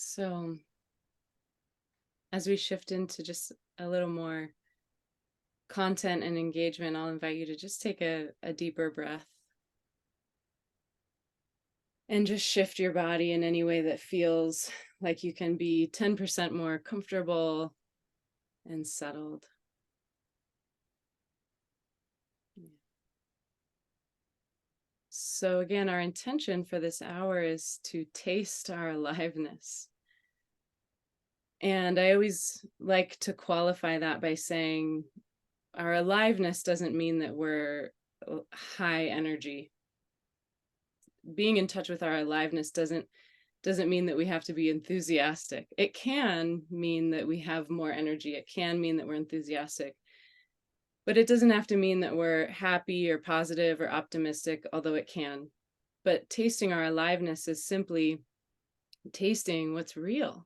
So as we shift into just a little more content and engagement, I'll invite you to just take a deeper breath and just shift your body in any way that feels like you can be 10% more comfortable and settled. So again, our intention for this hour is to taste our aliveness. And I always like to qualify that by saying our aliveness doesn't mean that we're high energy. Being in touch with our aliveness doesn't mean that we have to be enthusiastic. It can mean that we have more energy. It can mean that we're enthusiastic. But it doesn't have to mean that we're happy or positive or optimistic, although it can. But tasting our aliveness is simply tasting what's real.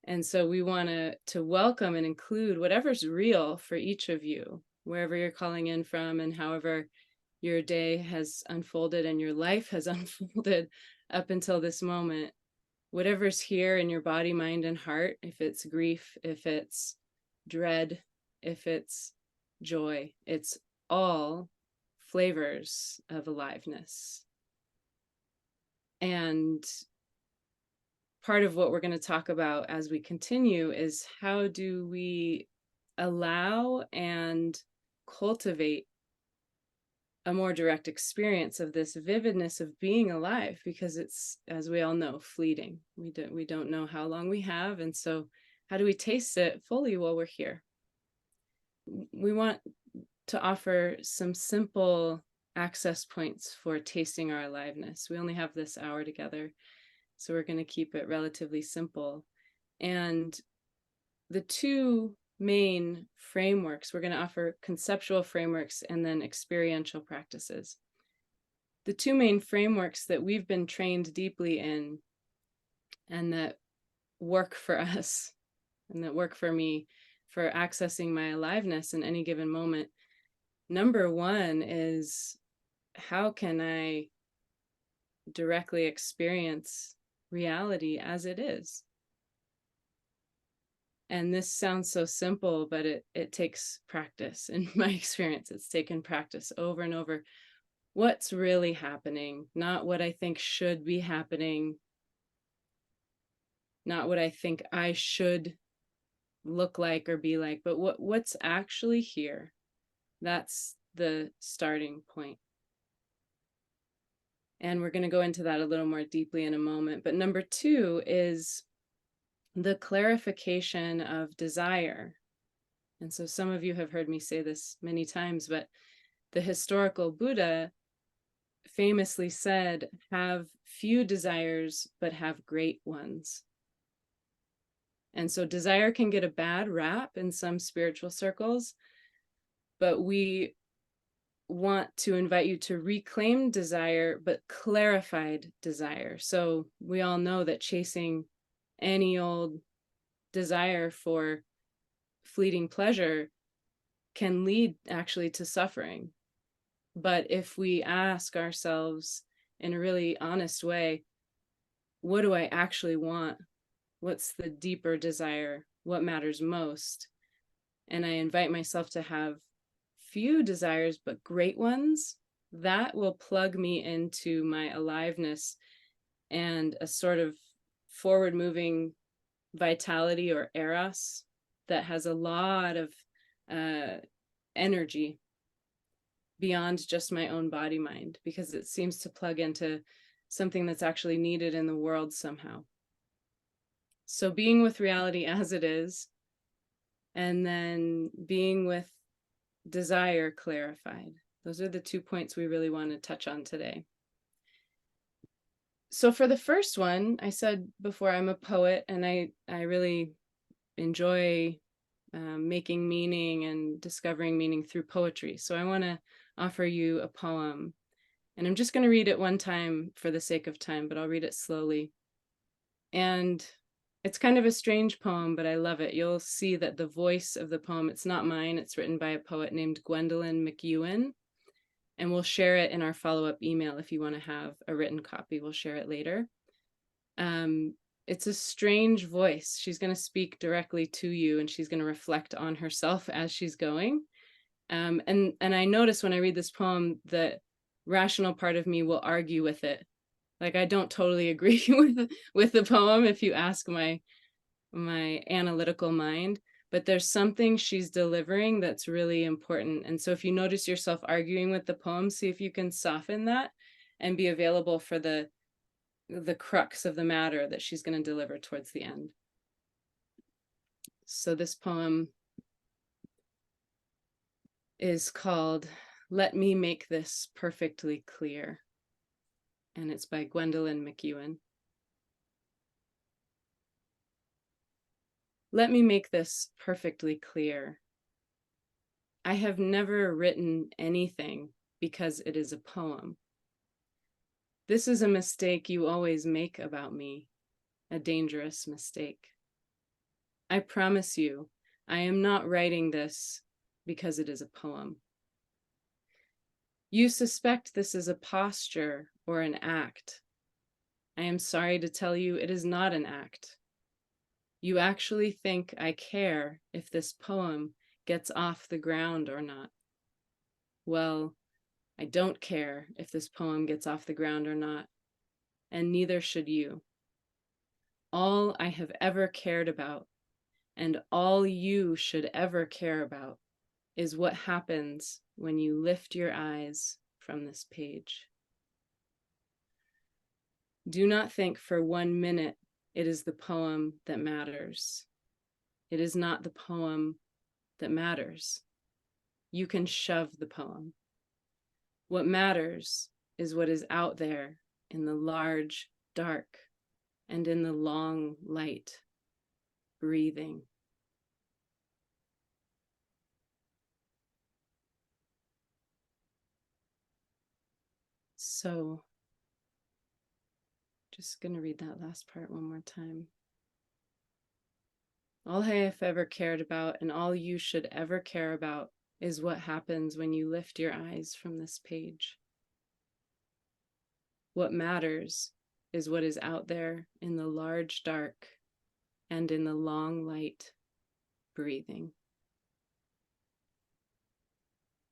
And so we want to welcome and include whatever's real for each of you, wherever you're calling in from and however your day has unfolded and your life has unfolded up until this moment. Whatever's here in your body, mind, and heart, if it's grief, if it's dread, if it's joy, it's all flavors of aliveness. And part of what we're going to talk about as we continue is how do we allow and cultivate a more direct experience of this vividness of being alive, because it's, as we all know, fleeting. We don't know how long we have, and so how do we taste it fully while we're here? We want to offer some simple access points for tasting our aliveness. We only have this hour together, so we're going to keep it relatively simple. And the two main frameworks, we're going to offer conceptual frameworks and then experiential practices. The two main frameworks that we've been trained deeply in and that work for us and that work for me for accessing my aliveness in any given moment. Number one is, how can I directly experience reality as it is? And this sounds so simple, but it takes practice. In my experience, it's taken practice over and over. What's really happening, not what I think should be happening, not what I think I should look like or be like, but what's actually here. That's the starting point. And we're going to go into that a little more deeply in a moment. But number two is the clarification of desire. And so some of you have heard me say this many times, but the historical Buddha famously said, have few desires, but have great ones. And so desire can get a bad rap in some spiritual circles, but we want to invite you to reclaim desire, but clarified desire. So we all know that chasing any old desire for fleeting pleasure can lead actually to suffering. But if we ask ourselves in a really honest way, what do I actually want? What's the deeper desire? What matters most? And I invite myself to have few desires, but great ones. That will plug me into my aliveness and a sort of forward moving vitality or eros that has a lot of energy beyond just my own body mind, because it seems to plug into something that's actually needed in the world somehow. So being with reality as it is, and then being with desire clarified. Those are the 2 points we really want to touch on today. So for the first one, I said before, I'm a poet, and I really enjoy making meaning and discovering meaning through poetry. So I want to offer you a poem, and I'm just going to read it one time for the sake of time, but I'll read it slowly. And it's kind of a strange poem, but I love it. You'll see that the voice of the poem, it's not mine. It's written by a poet named Gwendolyn McEwen. And we'll share it in our follow-up email if you want to have a written copy. We'll share it later. It's a strange voice. She's going to speak directly to you, and she's going to reflect on herself as she's going. And I notice when I read this poem, the rational part of me will argue with it. Like, I don't totally agree with the poem if you ask my analytical mind, but there's something she's delivering that's really important. And so if you notice yourself arguing with the poem, see if you can soften that and be available for the crux of the matter that she's going to deliver towards the end. So this poem is called Let Me Make This Perfectly Clear, and it's by Gwendolyn McEwen. Let me make this perfectly clear. I have never written anything because it is a poem. This is a mistake you always make about me, a dangerous mistake. I promise you, I am not writing this because it is a poem. You suspect this is a posture or an act. I am sorry to tell you it is not an act. You actually think I care if this poem gets off the ground or not. Well, I don't care if this poem gets off the ground or not, and neither should you. All I have ever cared about, and all you should ever care about, is what happens when you lift your eyes from this page. Do not think for 1 minute it is the poem that matters. It is not the poem that matters. You can shove the poem. What matters is what is out there in the large dark and in the long light, breathing. So, just going to read that last part one more time. All I have ever cared about and all you should ever care about is what happens when you lift your eyes from this page. What matters is what is out there in the large dark and in the long light, breathing.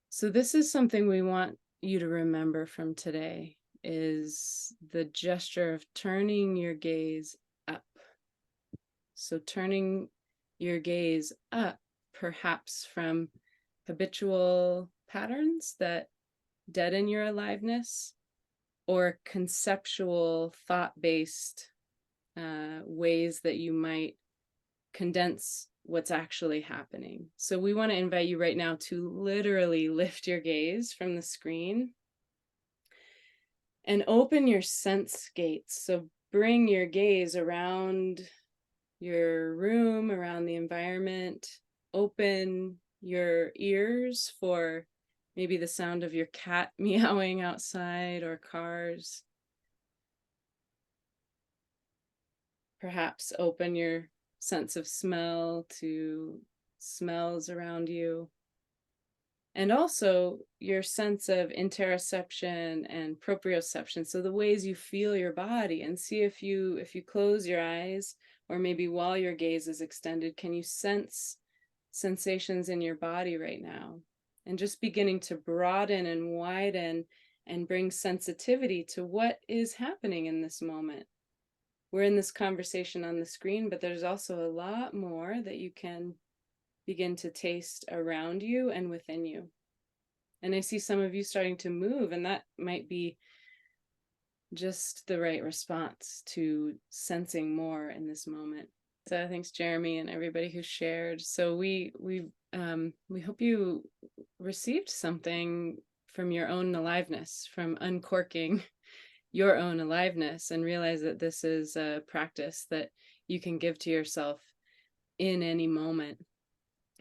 So this is something we want you to remember from today, is the gesture of turning your gaze up. So turning your gaze up, perhaps from habitual patterns that deaden your aliveness, or conceptual, thought-based ways that you might condense what's actually happening. So we want to invite you right now to literally lift your gaze from the screen and open your sense gates. So bring your gaze around your room, around the environment. Open your ears for maybe the sound of your cat meowing outside or cars. Perhaps open your sense of smell to smells around you. And also your sense of interoception and proprioception. So the ways you feel your body, and see if you close your eyes, or maybe while your gaze is extended, can you sense sensations in your body right now? And just beginning to broaden and widen and bring sensitivity to what is happening in this moment. We're in this conversation on the screen, but there's also a lot more that you can begin to taste around you and within you. And I see some of you starting to move, and that might be just the right response to sensing more in this moment. So thanks, Jeremy, and everybody who shared. So we hope you received something from your own aliveness, from uncorking your own aliveness, and realize that this is a practice that you can give to yourself in any moment.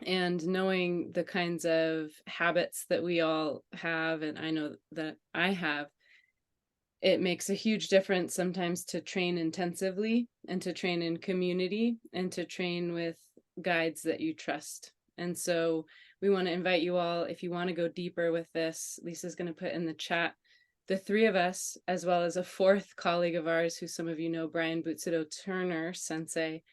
And knowing the kinds of habits that we all have, and I know that I have, it makes a huge difference sometimes to train intensively and to train in community and to train with guides that you trust. And so we want to invite you all, if you want to go deeper with this, Lisa's going to put in the chat the three of us, as well as a fourth colleague of ours, who some of you know, Brian Butsudo Turner Sensei,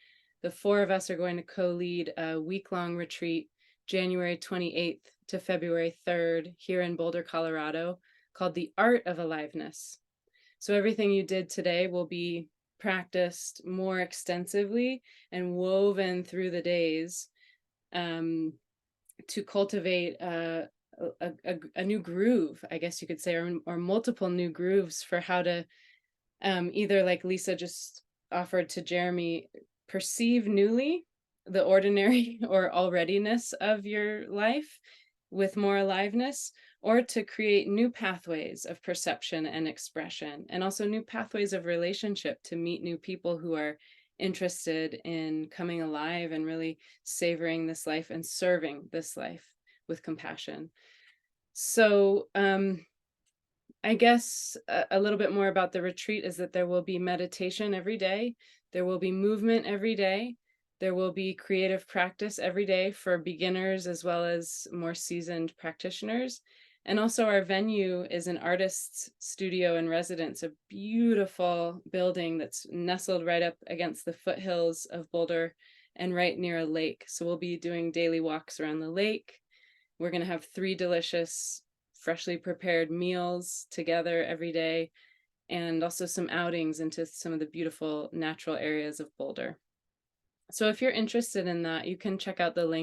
the four of us are going to co-lead a week-long retreat, January 28th to February 3rd, here in Boulder, Colorado, called The Art of Aliveness. So everything you did today will be practiced more extensively and woven through the days, to cultivate a new groove, I guess you could say, or multiple new grooves for how to, either, like Lisa just offered to Jeremy, perceive newly the ordinary or alreadiness of your life with more aliveness, or to create new pathways of perception and expression, and also new pathways of relationship to meet new people who are interested in coming alive and really savoring this life and serving this life with compassion. So I guess a little bit more about the retreat is that there will be meditation every day. There will be movement every day. There will be creative practice every day for beginners as well as more seasoned practitioners. And also our venue is an artist's studio and residence, a beautiful building that's nestled right up against the foothills of Boulder and right near a lake. So we'll be doing daily walks around the lake. We're going to have 3 delicious, freshly prepared meals together every day, and also some outings into some of the beautiful natural areas of Boulder. So if you're interested in that, you can check out the link